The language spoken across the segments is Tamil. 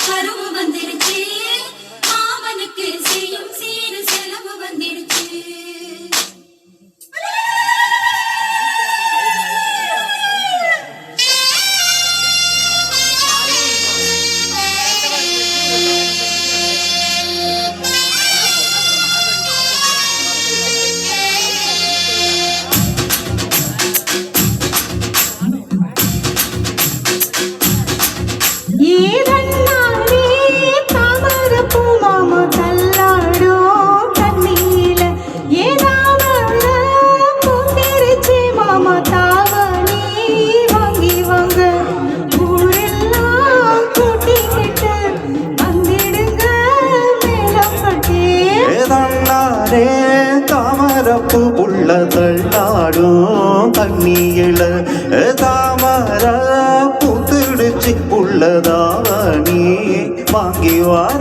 கருவு வந்துருச்சு மாமனுக்கு செய்யும் சீரு செலவு வந்துருச்சு தாமரப்பு உள்ளதள்ளாடும் கண்ணியில தாமர பூத்துடுச்சு உள்ளதாவ நீ வாங்கி வார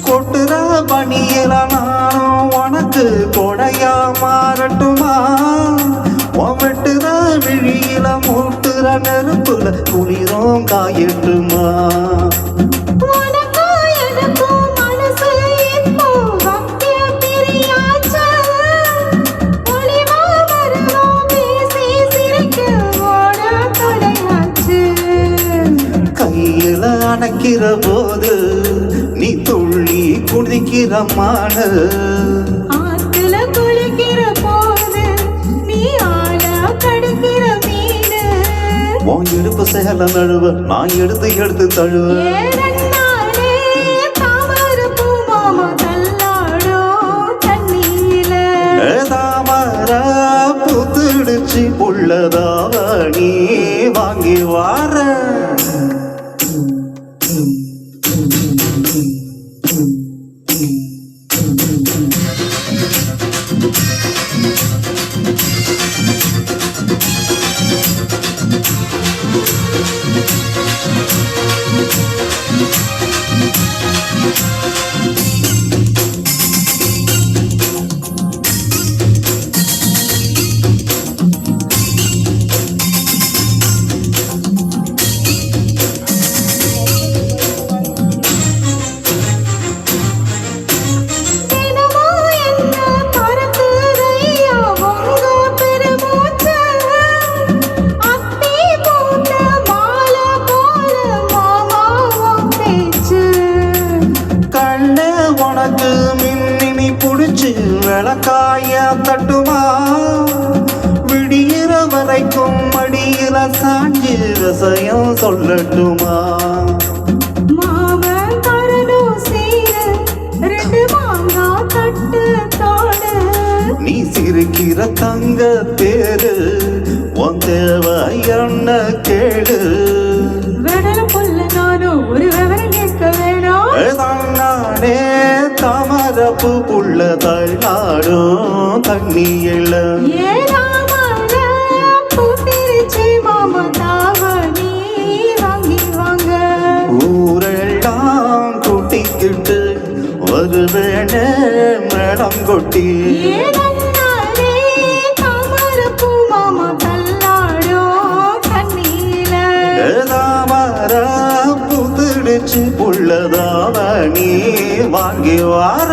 கொட்டுற பணியில நானும் உனக்கு கொடையா மாறட்டுமா வெட்டுற விழியில மூட்டுற நெருப்புல குளிரும் காயட்டுமா கையில அணைக்கிற போது நீ துள்ளி குடிக்கிற மான ஆத்துல குளிக்கிற போது நீ ஆள கடுக்கிற மீனு உன் இடுப்பு சேல நழுவ நான் எடுத்து எடுத்து தழுவ தாமர புத்துடுச்சு புள்ளதாவ நீ வாங்கி வார உனக்கு மின்னினி புடிச்சு விளக்காய தட்டுமா விடியிற வரைக்கும் மடியில சாஞ்சி ரசையும் சொல்லட்டுமா மாமன் தரணும் சீர ரெண்டு மாங்கா தட்டு தோடு நீ சிரிக்கிற தங்க தேரு உன் தேவை என்ன கேடு வெடல புல்ல நானும் ஒரு விவரம் கேட்க வேணும் தானே தாமரப்பு புள்ள தள்ளாடும் தண்ணியில ஊரெல்லாம் கூட்டிக்கிட்டு வருவேனே மேடம் கொட்டி தாமர புத்துடுச்சு புள்ளதாவ நீ வாங்கி வார